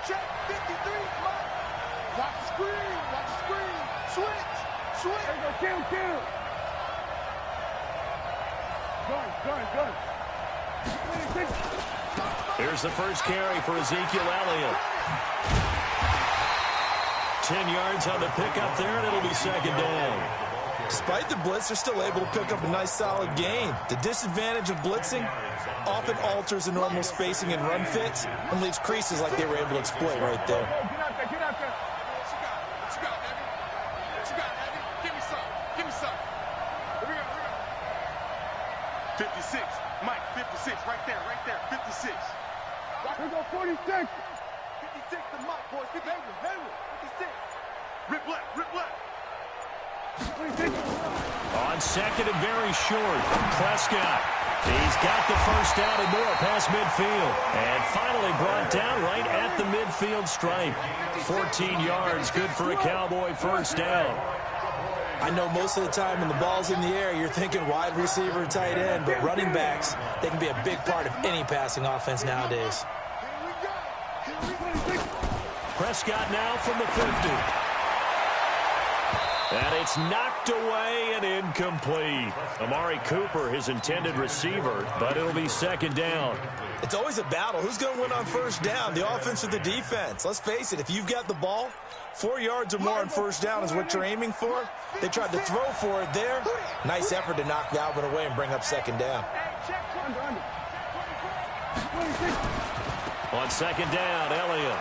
Check 53, Mike. Watch the screen. Watch the screen. Switch. Switch. Kill. Gun. Here's the first carry for Ezekiel Elliott. 10 yards on the pickup there, and it'll be second down. Despite the blitz, they're still able to pick up a nice, solid gain. The disadvantage of blitzing often alters the normal spacing and run fits and leaves creases like they were able to exploit right there. Get out there. What you got, Eddie? What you got, Eddie? Give me some. Here we go. 56. Mike, 56. Right there. 56. Here we go, 46. 56 to Mike, boys. 56. Rip left. On second and very short, Prescott. He's got the first down and more past midfield. And finally brought down right at the midfield stripe. 14 yards, good for a Cowboy first down. I know most of the time when the ball's in the air, you're thinking wide receiver, tight end, but running backs, they can be a big part of any passing offense nowadays. Prescott now from the 50. And it's knocked away and incomplete. Amari Cooper, his intended receiver, but it'll be second down. It's always a battle. Who's going to win on first down, the offense or the defense? Let's face it, if you've got the ball, 4 yards or more on first down is what you're aiming for. They tried to throw for it there. Nice effort to knock that one away and bring up second down. On second down, Elliott.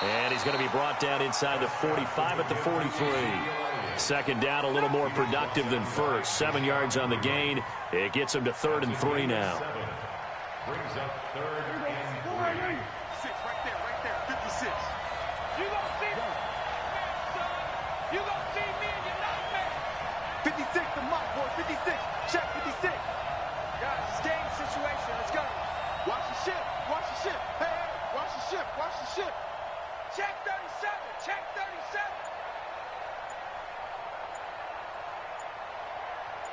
And he's going to be brought down inside the 45 at the 43. Second down, a little more productive than first. 7 yards on the gain. It gets him to 3rd and 3 now. Brings up 3rd and 3. 6 right there. 56. You gonna see me? You gonna see me and you're not man. 56 to Mike, boy. 56. Check 56. Guys, it's game situation. Let's go. Watch the ship. Hey, watch the ship. Check 37.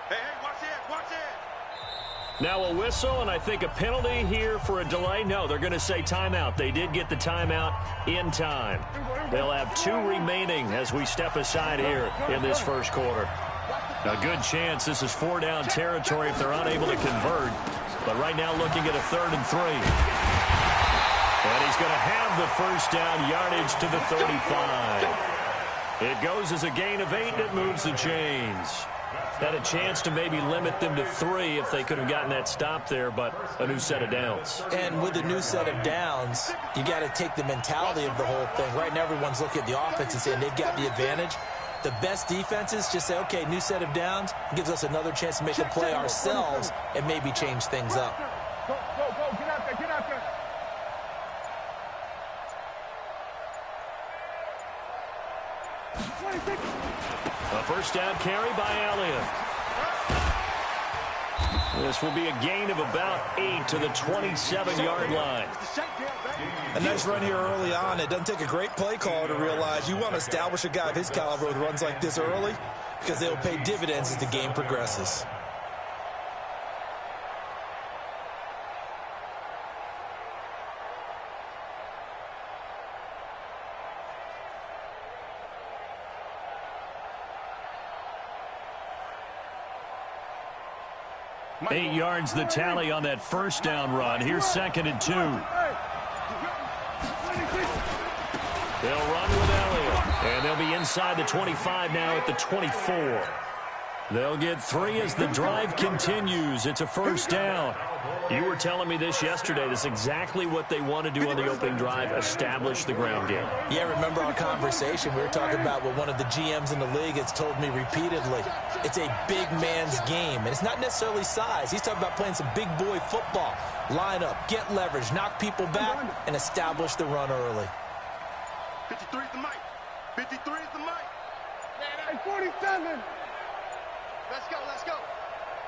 Hey, watch it. Now a whistle, and I think a penalty here for a delay. No, they're going to say timeout. They did get the timeout in time. They'll have 2 remaining as we step aside here in this first quarter. A good chance this is 4-down territory if they're unable to convert. But right now looking at a 3rd and 3. And he's going to have the first down, yardage to the 35. It goes as a gain of 8, and it moves the chains. Had a chance to maybe limit them to 3 if they could have gotten that stop there, but a new set of downs. And with a new set of downs, you got to take the mentality of the whole thing. Right now, everyone's looking at the offense and saying they've got the advantage. The best defenses just say, okay, new set of downs. It gives us another chance to make a play ourselves and maybe change things up. Go. Get out there. A first down carry by Elliott. This will be a gain of about 8 to the 27-yard line. A nice run here early on. It doesn't take a great play caller to realize you want to establish a guy of his caliber with runs like this early because they'll pay dividends as the game progresses. Eight yards the tally on that first down run. Here's 2nd and 2. They'll run with Elliott. And they'll be inside the 25 now at the 24. They'll get 3 as the drive continues. It's a first down. You were telling me this yesterday. This is exactly what they want to do on the opening drive, establish the ground game. Yeah, remember our conversation? We were talking about what one of the GMs in the league has told me repeatedly. It's a big man's game, and it's not necessarily size. He's talking about playing some big boy football. Line up, get leverage, knock people back, and establish the run early. 53 is the mic. 53 is the mic. Man, 47. Let's go.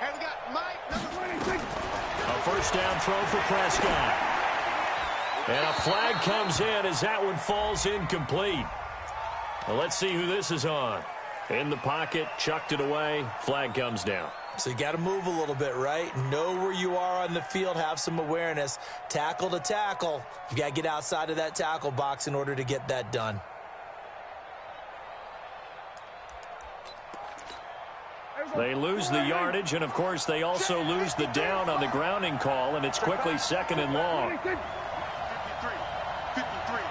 Hey, we got Mike, number 26. A first down throw for Prescott. And a flag comes in as that one falls incomplete. Well, let's see who this is on. In the pocket, chucked it away. Flag comes down. So you got to move a little bit, right? Know where you are on the field, have some awareness. Tackle to tackle. You got to get outside of that tackle box in order to get that done. They lose the yardage, and, of course, they also lose the down on the grounding call, and it's quickly 2nd and long. 53,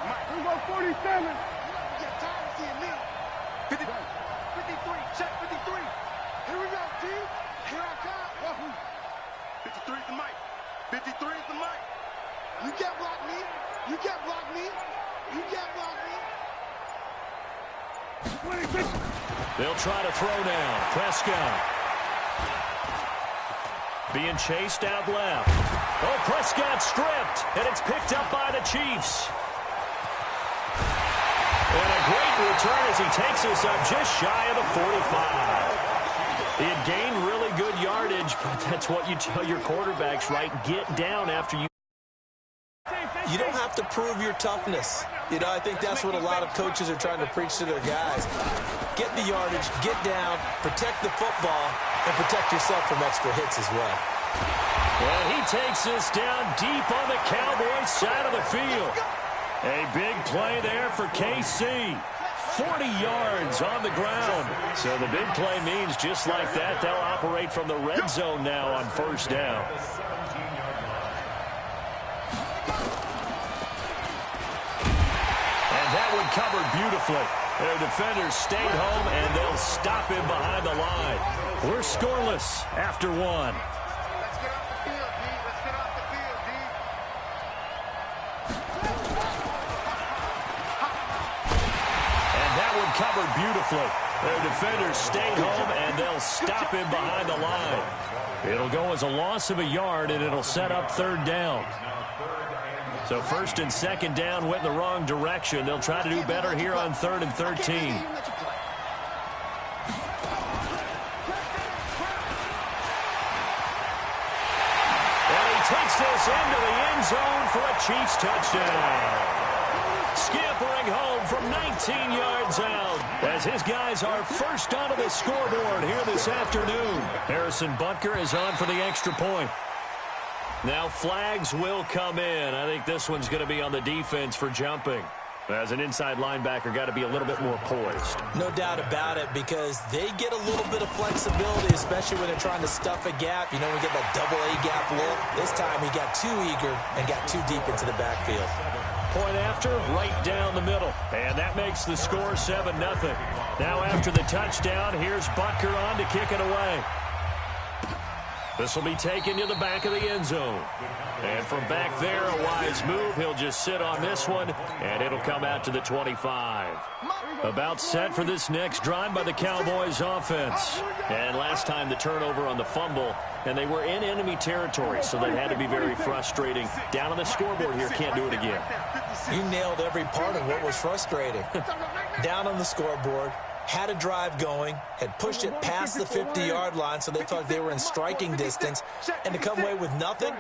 Mike. We go 47. You get tired of seeing me. 53, check 53. Here we go, G. Here I come. 53 is the mic. 53 is the mic. You can't block me. You can't block me. You can't block me. 26. They'll try to throw down. Prescott. Being chased out left. Oh, Prescott stripped, and it's picked up by the Chiefs. And a great return as he takes us up just shy of the 45. He had gained really good yardage, but that's what you tell your quarterbacks, right? Get down after you. You don't have to prove your toughness. You know, I think that's what a lot of coaches are trying to preach to their guys. Get the yardage, get down, protect the football, and protect yourself from extra hits as well. Well, he takes us down deep on the Cowboys side of the field. A big play there for KC. 40 yards on the ground. So the big play means just like that, they'll operate from the red zone now on 1st down. That one covered beautifully. Their defenders stayed home, and they'll stop him behind the line. We're scoreless after 1. Let's get off the field, D. Let's get off the field, D. And that one covered beautifully. Their defenders stayed home, and they'll stop him behind the line. It'll go as a loss of a yard, and it'll set up 3rd down. So 1st and 2nd down went in the wrong direction. They'll try to do better here on 3rd and 13. And he takes this into the end zone for a Chiefs touchdown. Scampering home from 19 yards out as his guys are first onto the scoreboard here this afternoon. Harrison Butker is on for the extra point. Now flags will come in. I think this one's going to be on the defense for jumping. As an inside linebacker, got to be a little bit more poised. No doubt about it, because they get a little bit of flexibility, especially when they're trying to stuff a gap. You know, we get that double A gap look. This time he got too eager and got too deep into the backfield. Point after, right down the middle. And that makes the score 7-0. Now after the touchdown, here's Butker on to kick it away. This will be taken to the back of the end zone. And from back there, a wise move. He'll just sit on this one, and it'll come out to the 25. About set for this next drive by the Cowboys offense. And last time the turnover on the fumble, and they were in enemy territory, so that had to be very frustrating. Down on the scoreboard here, can't do it again. You nailed every part of what was frustrating. Down on the scoreboard. Had a drive going, had pushed it past the 50-yard line so they thought they were in striking distance, and to come away with nothing,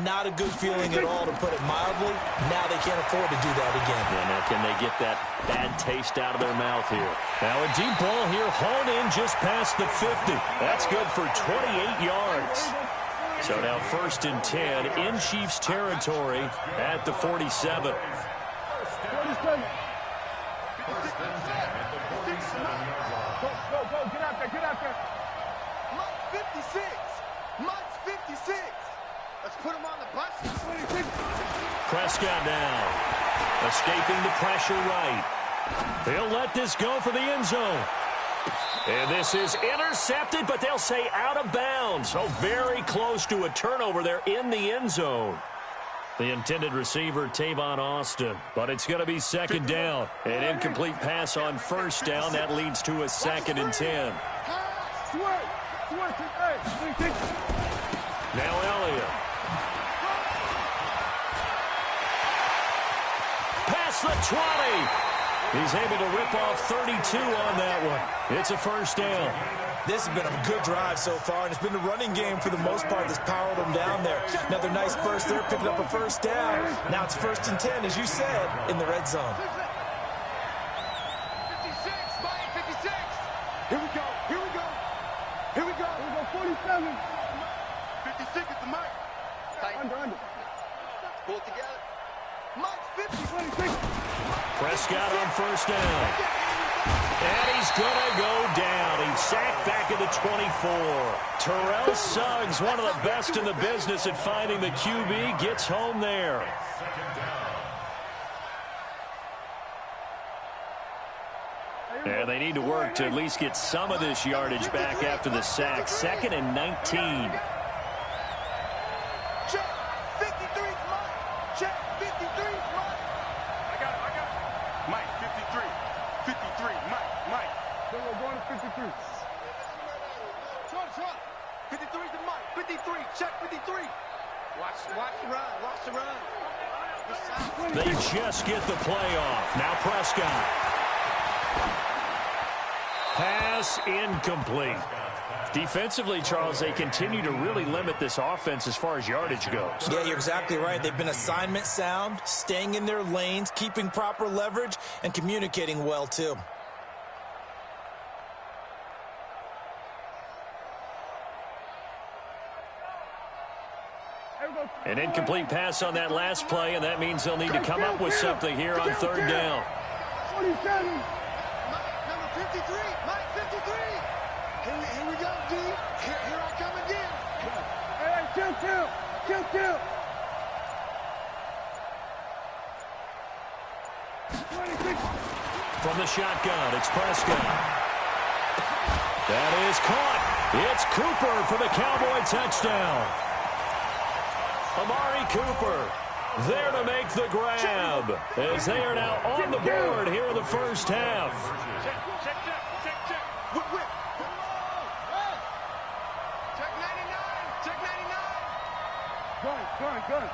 not a good feeling at all, to put it mildly. Now they can't afford to do that again. Yeah, now can they get that bad taste out of their mouth here? Now a deep ball here, hauled in just past the 50. That's good for 28 yards. So now 1st and 10 in Chiefs territory at the 47. Go, get out there. Mike 56. Mike's 56. Let's put him on the bus. Prescott now. Escaping the pressure right. They'll let this go for the end zone. And this is intercepted, but they'll say out of bounds. So very close to a turnover there in the end zone. The intended receiver, Tavon Austin. But it's going to be 2nd down. An incomplete pass on 1st down. That leads to a 2nd and 10. Now Elliott. Past the 20. He's able to rip off 32 on that one. It's a 1st down. This has been a good drive so far, and it's been the running game for the most part that's powered them down there. Another nice burst there, picking up a 1st down. Now it's 1st and 10, as you said, in the red zone. 56, Mike 56. Here we go. 56 is the mic. Tight. Under. Pull it together. Mike, 50. Prescott on first down. And he's going to go down. He's sacked back at the 24. Terrell Suggs, one of the best in the business at finding the QB, gets home there. And they need to work to at least get some of this yardage back after the sack. 2nd and 19. Check. 53's Mike. Check. 53's Mike. I got it. Mike, 53. 53. Mike. Then we're going to 53. 53's the Mike. 53. Check 53. Watch the run. They just get the play off. Now Prescott. Pass incomplete. Defensively, Charles, they continue to really limit this offense as far as yardage goes. Yeah, you're exactly right. They've been assignment sound, staying in their lanes, keeping proper leverage, and communicating well, too. An incomplete pass on that last play, and that means they'll need to come up with something here on 3rd down. 47. Number 53. Mike, 53. Here we go, D. Here I come again. Hey, kill. 26. From the shotgun, it's Prescott. That is caught. It's Cooper for the Cowboy touchdown. Amari Cooper there to make the grab as they are now on the board here in the first half. Check. Whip. Check 99. Check 99. Gun.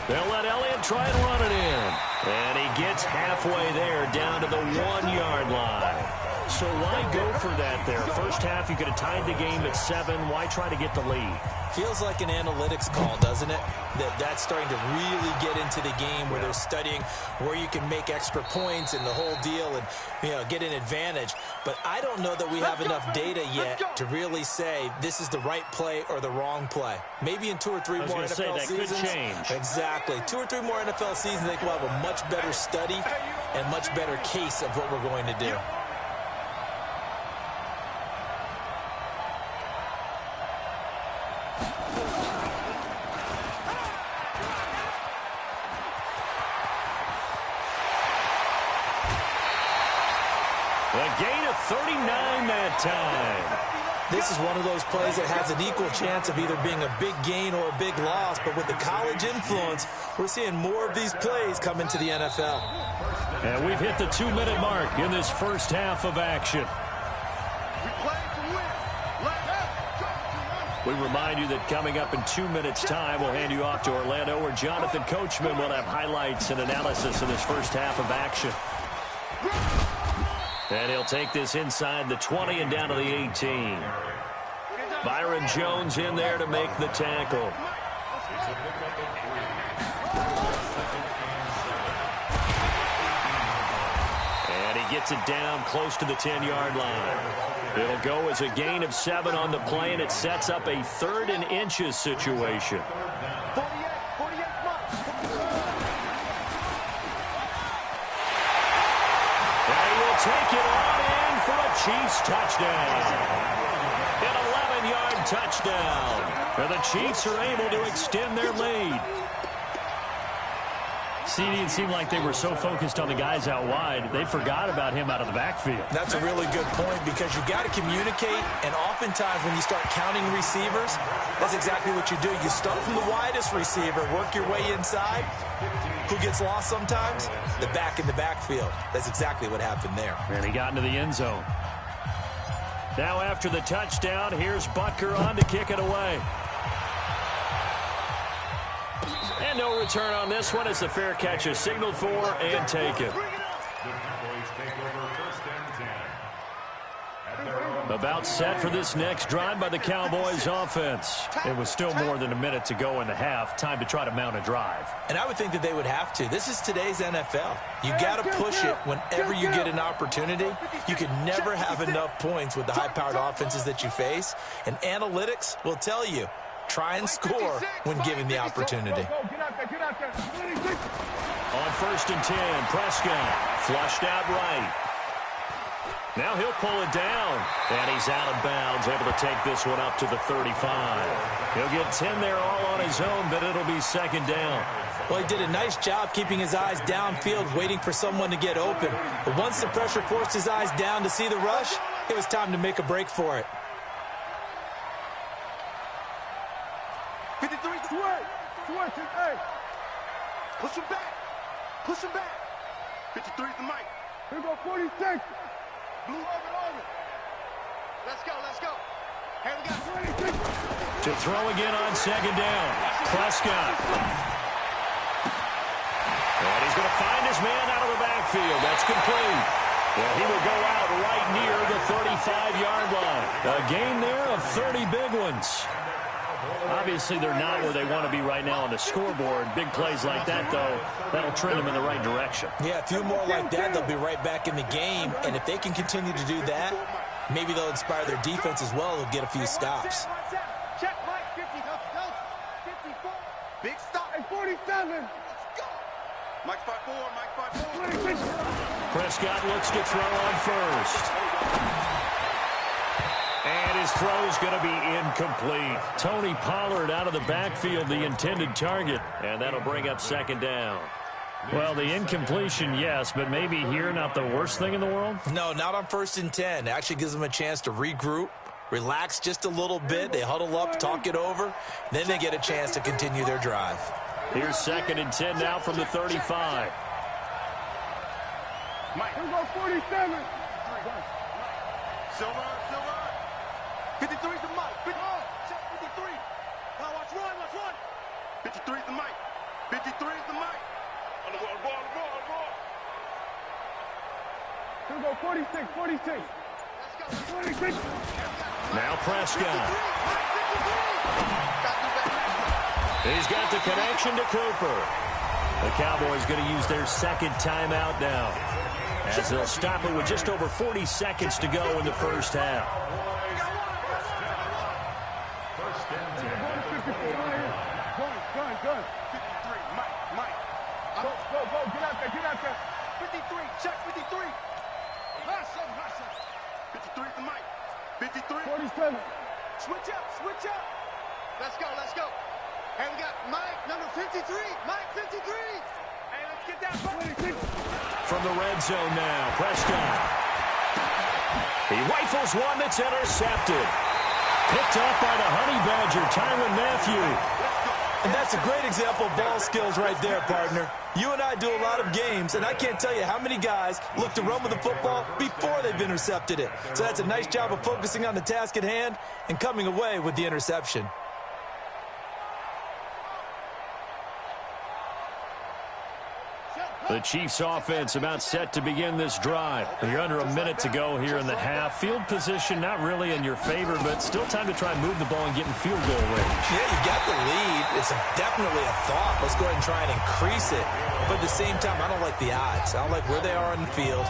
They'll let Elliott try and run it in. And he gets halfway there down to the 1-yard line. So why go for that there? First half, you could have tied the game at 7. Why try to get the lead? Feels like an analytics call, doesn't it? That's starting to really get into the game where they're studying where you can make extra points and the whole deal and, get an advantage. But I don't know that we have enough data yet to really say this is the right play or the wrong play. Maybe in 2 or 3 more NFL seasons. Could change. Exactly. 2 or 3 more NFL seasons, I think we'll have a much better study and much better case of what we're going to do. A gain of 39 that time. This is one of those plays that has an equal chance of either being a big gain or a big loss, but with the college influence, we're seeing more of these plays come into the NFL. And we've hit the 2-minute mark in this first half of action. We remind you that coming up in 2 minutes' time, we'll hand you off to Orlando, where Jonathan Coachman will have highlights and analysis of this first half of action. And he'll take this inside the 20 and down to the 18. Byron Jones in there to make the tackle. And he gets it down close to the 10-yard line. It'll go as a gain of 7 on the play, and it sets up a 3rd and inches situation. Take it on in for a Chiefs touchdown. An 11-yard touchdown. And the Chiefs are able to extend their lead. CD, it seemed like they were so focused on the guys out wide, they forgot about him out of the backfield. That's a really good point because you've got to communicate, and oftentimes when you start counting receivers, that's exactly what you do. You start from the widest receiver, work your way inside. Who gets lost sometimes? The back in the backfield. That's exactly what happened there. And he got into the end zone. Now after the touchdown, here's Butker on to kick it away. And no return on this one as the fair catch is signaled for and taken. About set for this next drive by the Cowboys offense. It was still more than a minute to go in the half. Time to try to mount a drive. And I would think that they would have to. This is today's NFL. You got to push it whenever you get an opportunity. You can never have enough points with the high-powered offenses that you face. And analytics will tell you, try and score when given the opportunity. On 1st and 10, Prescott flushed out right. Now he'll pull it down, and he's out of bounds, able to take this one up to the 35. He'll get 10 there all on his own, but it'll be 2nd down. Well, he did a nice job keeping his eyes downfield, waiting for someone to get open. But once the pressure forced his eyes down to see the rush, it was time to make a break for it. 53, hey. Push him back. Push him back. 53 is the mic. Here go 46. Blue over. Let's go. Here we go. To throw again on 2nd down. Prescott. And he's going to find his man out of the backfield. That's complete. Well, he will go out right near the 35-yard line. A gain there of 30 big ones. Obviously, they're not where they want to be right now on the scoreboard. Big plays like that, though, that'll trend them in the right direction. Yeah, a few more like that, they'll be right back in the game. And if they can continue to do that, maybe they'll inspire their defense as well. They'll get a few stops. Check, Mike. 50. 54. Big stop. And 47. Let's go. Mike 5-4. Prescott looks to throw on 1st. And his throw's going to be incomplete. Tony Pollard out of the backfield, the intended target. And that'll bring up 2nd down. Well, the incompletion, yes, but maybe here not the worst thing in the world? No, not on 1st and 10. It actually gives them a chance to regroup, relax just a little bit. They huddle up, talk it over. Then they get a chance to continue their drive. Here's 2nd and 10 now from the 35. Mike. Here goes 47. Silver. 53 is the mic. 53. Now watch run. 53 is the mic. 53 is the mic. On the ball. Here we go, 46. Let's go. 46. Now Prescott. He's got the connection to Cooper. The Cowboys going to use their 2nd timeout now, as they'll stop it with just over 40 seconds to go in the 1st half. Good. 53, Mike. Go, get out there. 53, check 53. Hustle. 53 is the mic. 53. 47. Switch up. Let's go. And we got Mike, number 53. Mike, 53. Hey, let's get that ball. From the red zone now, Prescott. He rifles one that's intercepted. Picked up by the Honey Badger, Tyrann Mathieu. And that's a great example of ball skills right there, partner. You and I do a lot of games, and I can't tell you how many guys look to run with the football before they've intercepted it. So that's a nice job of focusing on the task at hand and coming away with the interception. The Chiefs offense about set to begin this drive. You're under a minute to go here in the half. Field position not really in your favor, but still time to try and move the ball and get in field goal range. Yeah, you got the lead. It's definitely a thought. Let's go ahead and try and increase it. But at the same time, I don't like the odds. I don't like where they are on the field.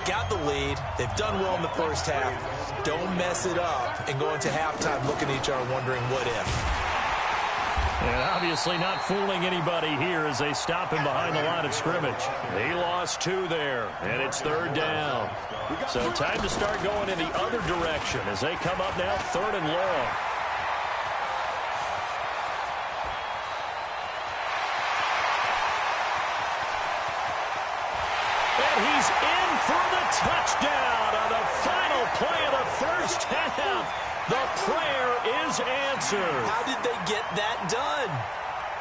Got the lead. They've done well in the 1st half. Don't mess it up and go into halftime looking at each other wondering what if. And obviously not fooling anybody here as they stop him behind the line of scrimmage. He lost 2 there, and it's 3rd down. So time to start going in the other direction as they come up now 3rd and long. And he's in for the touchdown on the final play of the 1st half. The prayer is answered. How did they get that done?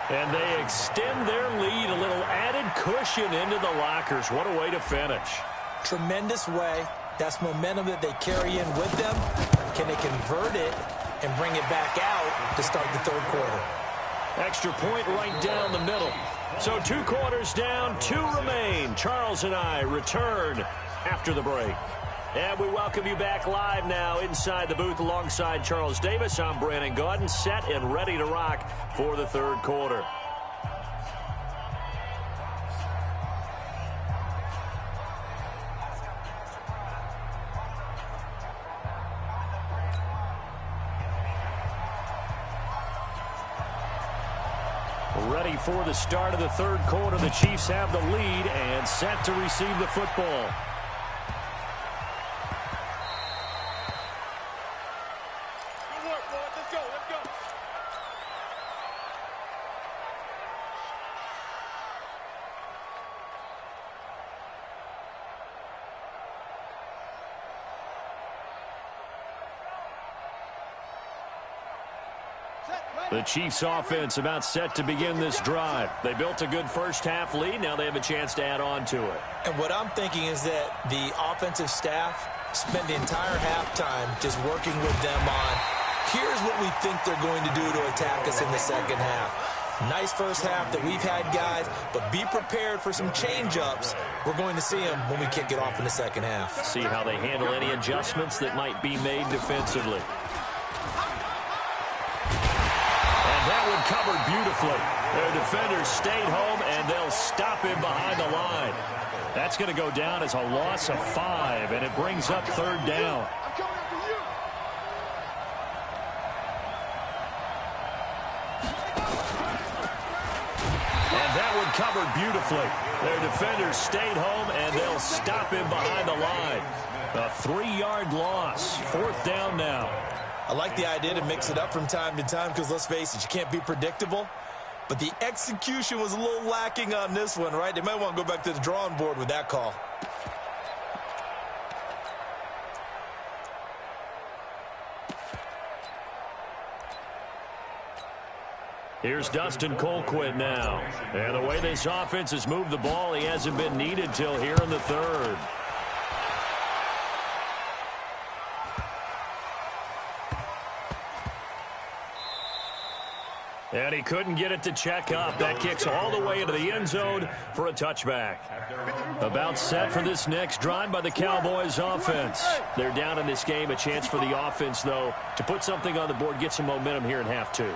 And they extend their lead, a little added cushion into the lockers. What a way to finish. Tremendous way. That's momentum that they carry in with them. Can they convert it and bring it back out to start the 3rd quarter? Extra point right down the middle. So 2 quarters down, 2 remain. Charles and I return after the break. And we welcome you back live now inside the booth alongside Charles Davis. I'm Brandon Gaudin, set and ready to rock for the third quarter. Ready for the start of the third quarter. The Chiefs have the lead and set to receive the football. The Chiefs offense about set to begin this drive. They built a good first half lead. Now they have a chance to add on to it. And what I'm thinking is that the offensive staff spend the entire halftime just working with them on, here's what we think they're going to do to attack us in the second half. Nice first half that we've had, guys, but be prepared for some change-ups. We're going to see them when we kick it off in the second half. See how they handle any adjustments that might be made defensively. That one covered beautifully. Their defenders stayed home, and they'll stop him behind the line. That's going to go down as a loss of 5, and it brings up third down. And that one covered beautifully. Their defenders stayed home, and they'll stop him behind the line. A 3-yard loss. Fourth down now. I like the idea to mix it up from time to time because, let's face it, you can't be predictable. But the execution was a little lacking on this one, right? They might want to go back to the drawing board with that call. Here's Dustin Colquitt now. And the way this offense has moved the ball, he hasn't been needed till here in the third. And he couldn't get it to check up. That kicks all the way into the end zone for a touchback. About set for this next drive by the Cowboys offense. They're down in this game. A chance for the offense, though, to put something on the board, get some momentum here in half two.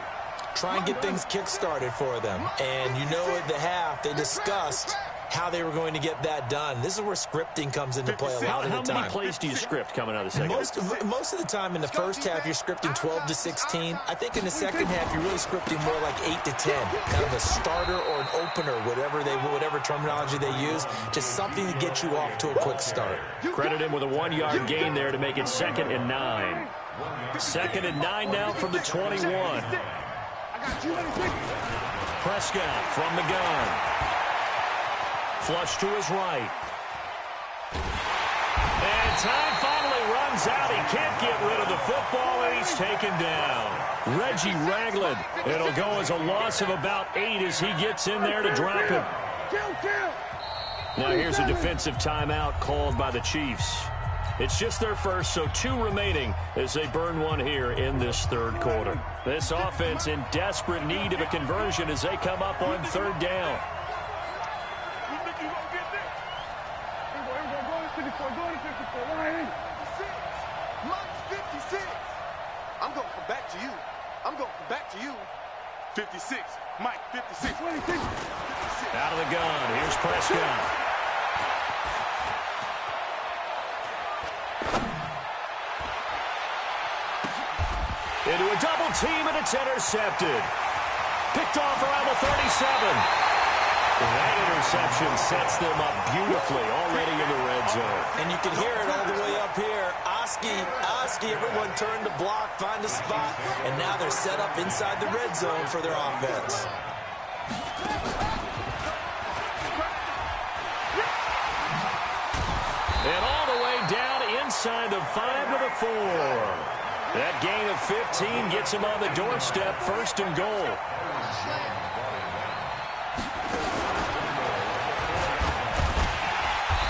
Try and get things kick-started for them. And you know at the half, they discussed how they were going to get that done. This is where scripting comes into play a lot of the time. How many plays do you script coming out of the second? Most of the time in the first half, you're scripting 12 to 16. I think in the second half, you're really scripting more like 8 to 10. Kind of a starter or an opener, whatever terminology they use. Just something to get you off to a quick start. Credit him with a 1-yard gain there to make it 2nd and 9. 2nd and 9 now from the 21. Prescott from the gun. Flush to his right. And time finally runs out. He can't get rid of the football, and he's taken down. Reggie Ragland. It'll go as a loss of about 8 as he gets in there to drop him. Now here's a defensive timeout called by the Chiefs. It's just their first, so 2 remaining as they burn one here in this third quarter. This offense in desperate need of a conversion as they come up on third down. I'm going to come back to you. I'm going to come back to you. 56. Mike, 56. 56. Out of the gun. Here's Prescott. Into a double team, and it's intercepted. Picked off around the 37. That interception sets them up beautifully already in the red zone. And you can hear it all the way up here. Oski, everyone turned to block, find a spot, and now they're set up inside the red zone for their offense. And all the way down inside the 5 to the 4. That gain of 15 gets him on the doorstep, 1st and goal.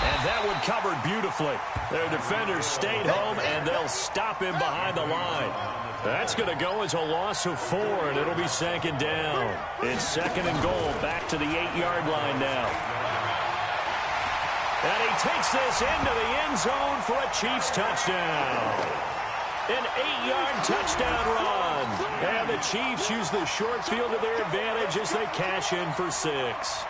And that one covered beautifully. Their defenders stayed home, and they'll stop him behind the line. That's going to go as a loss of 4, and it'll be 2nd down. It's 2nd and goal, back to the 8-yard line now. And he takes this into the end zone for a Chiefs touchdown. An 8-yard touchdown run. And the Chiefs use the short field to their advantage as they cash in for 6.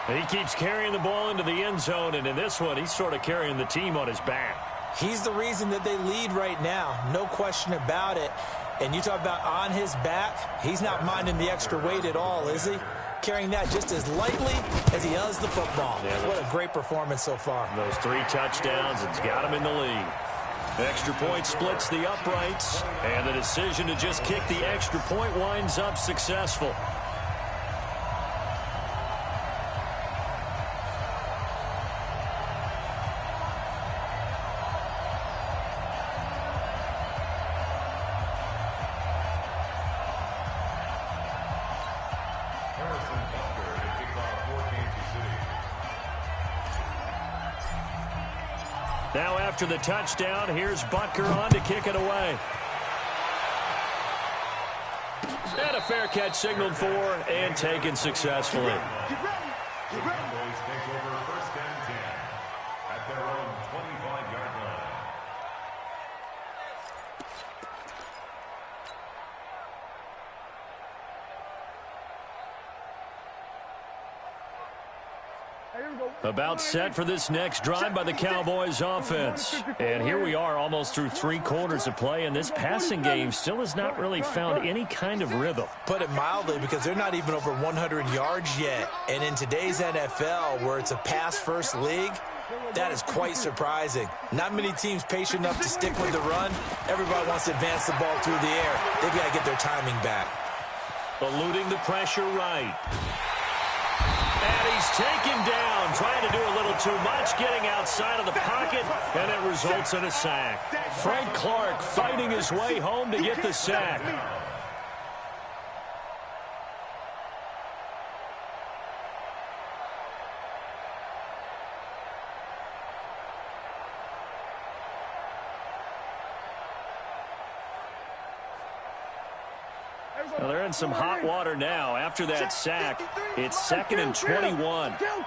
He keeps carrying the ball into the end zone, and in this one, he's sort of carrying the team on his back. He's the reason that they lead right now. No question about it. And you talk about on his back, he's not minding the extra weight at all, is he? Carrying that just as lightly as he does the football. Yeah, what a great performance so far. Those 3 touchdowns, it's got him in the lead. Extra point splits the uprights, and the decision to just kick the extra point winds up successful. Now after the touchdown, here's Butker on to kick it away. And a fair catch signaled for and taken successfully. Get ready. Get ready. Boys take over 1st and 10 at their own 25-yard line. About set for this next drive by the Cowboys offense. And here we are almost through 3 quarters of play, and this passing game still has not really found any kind of rhythm. Put it mildly, because they're not even over 100 yards yet. And in today's NFL, where it's a pass-first league, that is quite surprising. Not many teams patient enough to stick with the run. Everybody wants to advance the ball through the air. They've got to get their timing back. Eluding the pressure right. And he's taken down, trying to do a little too much, getting outside of the pocket, and it results in a sack. Frank Clark fighting his way home to get the sack. Well, they're in some hot water now. After that sack, it's 2nd and 21. Count.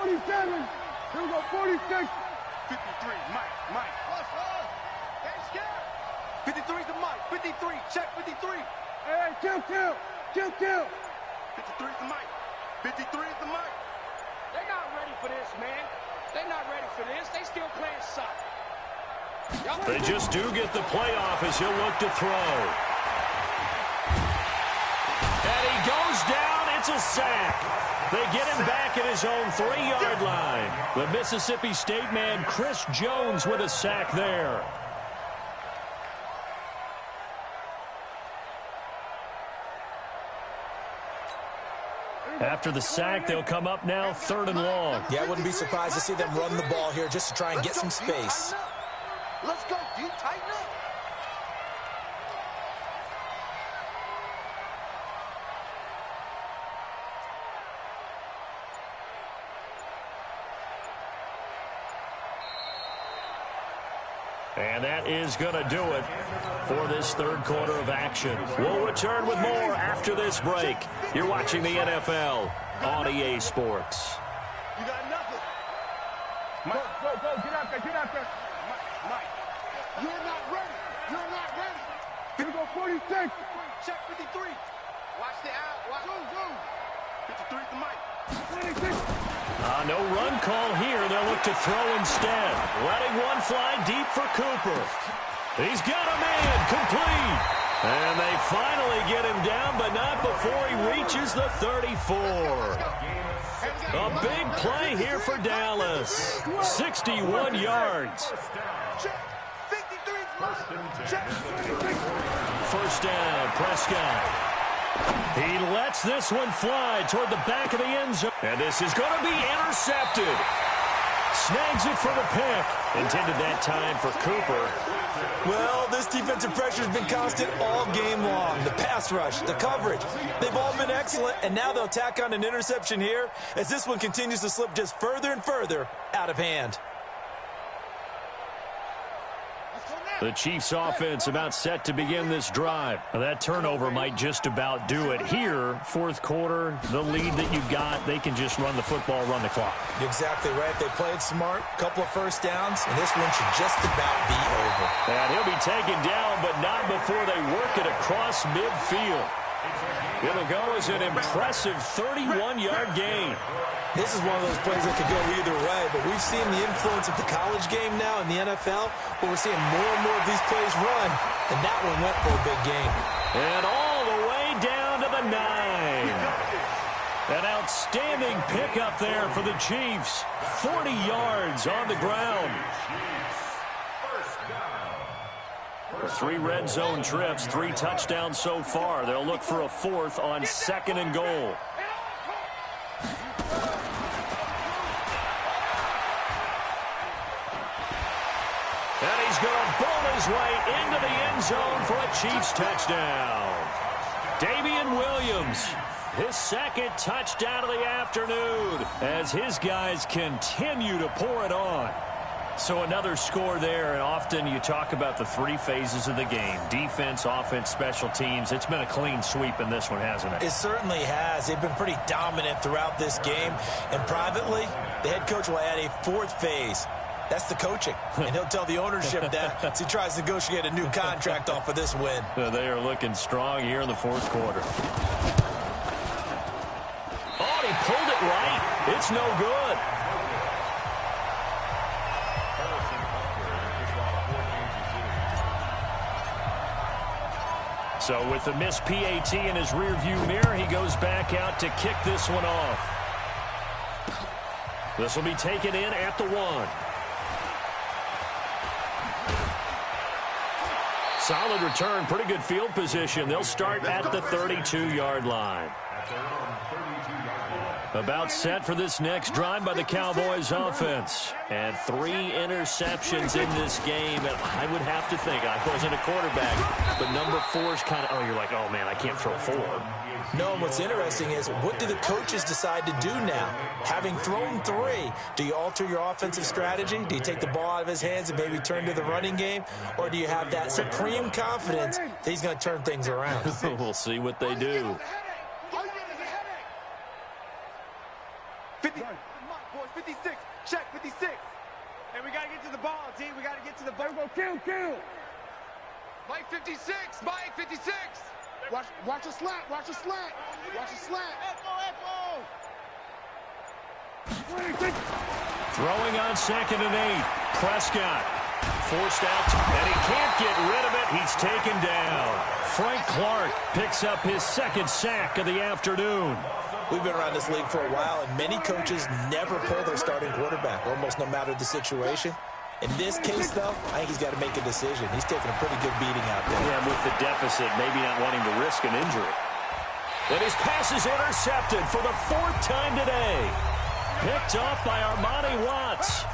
47. Here we go, 46. 53, Mike. 53's the Mike. 53, check 53. Hey, count. 53's the Mike. 53 is the Mike. They're not ready for this, man. They're not ready for this. They still playing soccer. They just do get the playoff as he'll look to throw. And he goes down. It's a sack. They get him back at his own 3-yard line. The Mississippi State man, Chris Jones, with a sack there. After the sack, they'll come up now 3rd and long. Yeah, I wouldn't be surprised to see them run the ball here just to try and get some space. Let's go, dude. Tighten up. And that is going to do it for this 3rd quarter of action. We'll return with more after this break. You're watching the NFL on EA Sports. You got nothing. Mike. Go. Get out there. Mike. You're not ready. Here we go, 46. Check 53. Watch the out. Go. 53's the Mike. 26. No run call here. They'll look to throw instead. Letting one fly deep for Cooper. He's got him in. Complete. And they finally get him down, but not before he reaches the 34. A big play here for Dallas. 61 yards. First down, Prescott. He lets this one fly toward the back of the end zone. And this is going to be intercepted. Snags it for the pick. Intended that time for Cooper. Well, this defensive pressure has been constant all game long. The pass rush, the coverage, they've all been excellent. And now they'll tack on an interception here as this one continues to slip just further and further out of hand. The Chiefs offense about set to begin this drive. That turnover might just about do it here. Fourth quarter, the lead that you've got, they can just run the football, run the clock. Exactly right. They played smart, couple of first downs, and this one should just about be over. And he'll be taken down, but not before they work it across midfield. It'll go as an impressive 31-yard gain. This is one of those plays that could go either way, but we've seen the influence of the college game now in the NFL, where we're seeing more and more of these plays run, and that one went for a big gain. And all the way down to the 9. An outstanding pickup there for the Chiefs. 40 yards on the ground. 3 red zone trips, 3 touchdowns so far. They'll look for a 4th on 2nd and goal. And he's going to bowl his way into the end zone for a Chiefs touchdown. Damian Williams, his 2nd touchdown of the afternoon as his guys continue to pour it on. So another score there, and often you talk about the 3 phases of the game. Defense, offense, special teams. It's been a clean sweep in this one, hasn't it? It certainly has. They've been pretty dominant throughout this game. And privately, the head coach will add a 4th phase. That's the coaching. And he'll tell the ownership that as he tries to negotiate a new contract off of this win. They are looking strong here in the 4th quarter. Oh, he pulled it right. It's no good. So with the missed PAT in his rearview mirror, he goes back out to kick this one off. This will be taken in at the 1. Solid return, pretty good field position. They'll start at the 32-yard line. About set for this next drive by the Cowboys offense. And 3 interceptions in this game. And I would have to think, I wasn't a quarterback, but number 4 is kind of, oh, you're like, oh, man, I can't throw 4. No, and what's interesting is, what do the coaches decide to do now? Having thrown 3, do you alter your offensive strategy? Do you take the ball out of his hands and maybe turn to the running game? Or do you have that supreme confidence that he's going to turn things around? We'll see what they do. 56. Check 56. And we got to get to the ball, D. We got to get to the ball. Go, kill. Mike 56. Mike 56. Watch a slant. Watch a slant. Throwing on 2nd and 8. Prescott forced out, and he can't get rid of it. He's taken down. Frank Clark picks up his 2nd sack of the afternoon. We've been around this league for a while, and many coaches never pull their starting quarterback, almost no matter the situation. In this case, though, I think he's got to make a decision. He's taking a pretty good beating out there. Yeah, with the deficit, maybe not wanting to risk an injury. And his pass is intercepted for the 4th time today. Picked off by Armani Watts.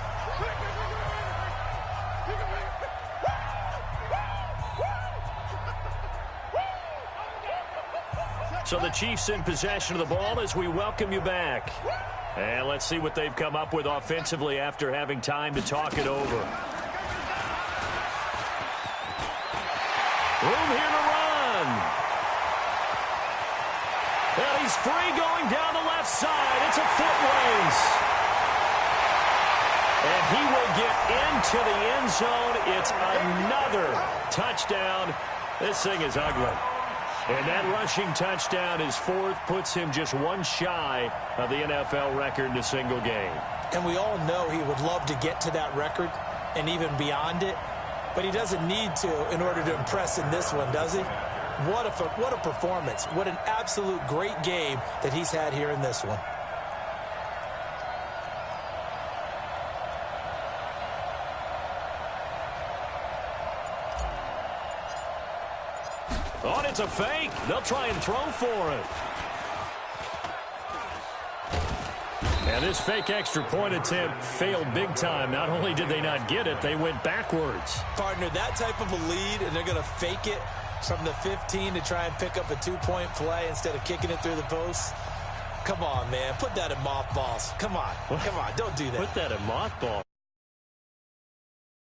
So the Chiefs in possession of the ball as we welcome you back. And let's see what they've come up with offensively after having time to talk it over. Room here to run. And he's free going down the left side. It's a foot race. And he will get into the end zone. It's another touchdown. This thing is ugly. And that rushing touchdown, his 4th, puts him just 1 shy of the NFL record in a single game. And we all know he would love to get to that record and even beyond it, but he doesn't need to in order to impress in this one, does he? What a performance. What an absolute great game that he's had here in this one. Oh, it's a fake. They'll try and throw for it. And this fake extra point attempt failed big time. Not only did they not get it, they went backwards. Partner, that type of a lead, and they're going to fake it from the 15 to try and pick up a 2-point play instead of kicking it through the post. Come on, man. Put that in mothballs. Come on. Don't do that. Put that in mothballs.